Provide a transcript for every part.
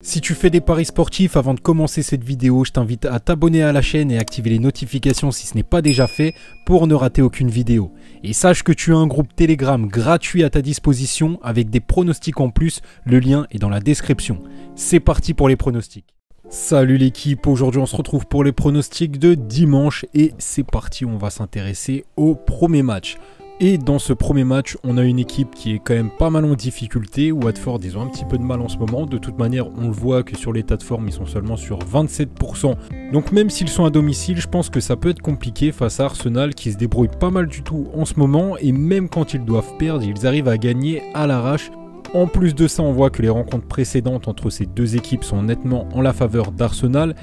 Si tu fais des paris sportifs, avant de commencer cette vidéo, je t'invite à t'abonner à la chaîne et activer les notifications si ce n'est pas déjà fait pour ne rater aucune vidéo. Et sache que tu as un groupe Telegram gratuit à ta disposition avec des pronostics en plus, le lien est dans la description. C'est parti pour les pronostics. Salut l'équipe, aujourd'hui on se retrouve pour les pronostics de dimanche et c'est parti, on va s'intéresser au premier match. Et dans ce premier match, on a une équipe qui est quand même pas mal en difficulté. Watford, ils ont un petit peu de mal en ce moment. De toute manière, on le voit que sur l'état de forme, ils sont seulement sur 27%. Donc même s'ils sont à domicile, je pense que ça peut être compliqué face à Arsenal qui se débrouille pas mal du tout en ce moment. Et même quand ils doivent perdre, ils arrivent à gagner à l'arrache. En plus de ça, on voit que les rencontres précédentes entre ces deux équipes sont nettement en la faveur d'Arsenal.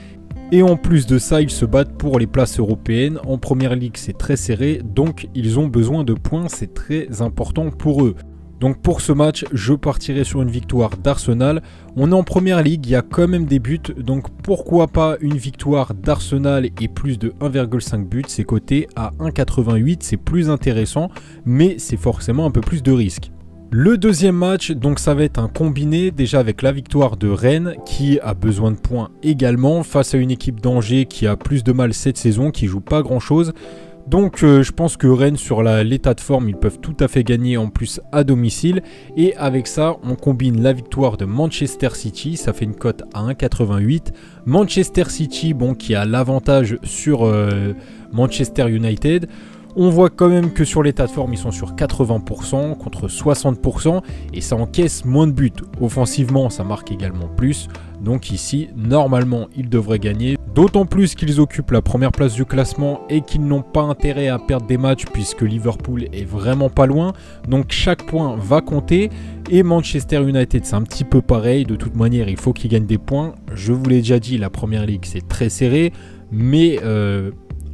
Et en plus de ça, ils se battent pour les places européennes. En première ligue, c'est très serré, donc ils ont besoin de points, c'est très important pour eux. Donc pour ce match, je partirai sur une victoire d'Arsenal. On est en première ligue, il y a quand même des buts, donc pourquoi pas une victoire d'Arsenal et plus de 1,5 buts. C'est coté à 1,88, c'est plus intéressant, mais c'est forcément un peu plus de risque. Le deuxième match, donc ça va être un combiné déjà avec la victoire de Rennes qui a besoin de points également face à une équipe d'Angers qui a plus de mal cette saison, qui joue pas grand chose. Donc je pense que Rennes sur l'état de forme, ils peuvent tout à fait gagner en plus à domicile. Et avec ça, on combine la victoire de Manchester City, ça fait une cote à 1,88. Manchester City, bon, qui a l'avantage sur Manchester United. On voit quand même que sur l'état de forme, ils sont sur 80% contre 60% et ça encaisse moins de buts. Offensivement, ça marque également plus. Donc ici, normalement, ils devraient gagner. D'autant plus qu'ils occupent la première place du classement et qu'ils n'ont pas intérêt à perdre des matchs puisque Liverpool est vraiment pas loin. Donc chaque point va compter. Et Manchester United, c'est un petit peu pareil. De toute manière, il faut qu'ils gagnent des points. Je vous l'ai déjà dit, la première ligue, c'est très serré. Mais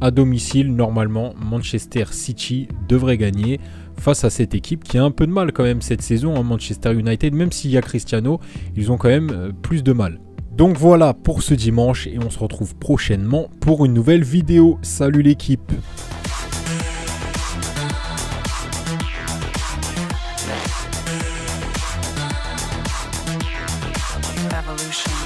à domicile, normalement, Manchester City devrait gagner face à cette équipe qui a un peu de mal quand même cette saison. En Manchester United, même s'il y a Cristiano, ils ont quand même plus de mal. Donc voilà pour ce dimanche et on se retrouve prochainement pour une nouvelle vidéo. Salut l'équipe! Evolution.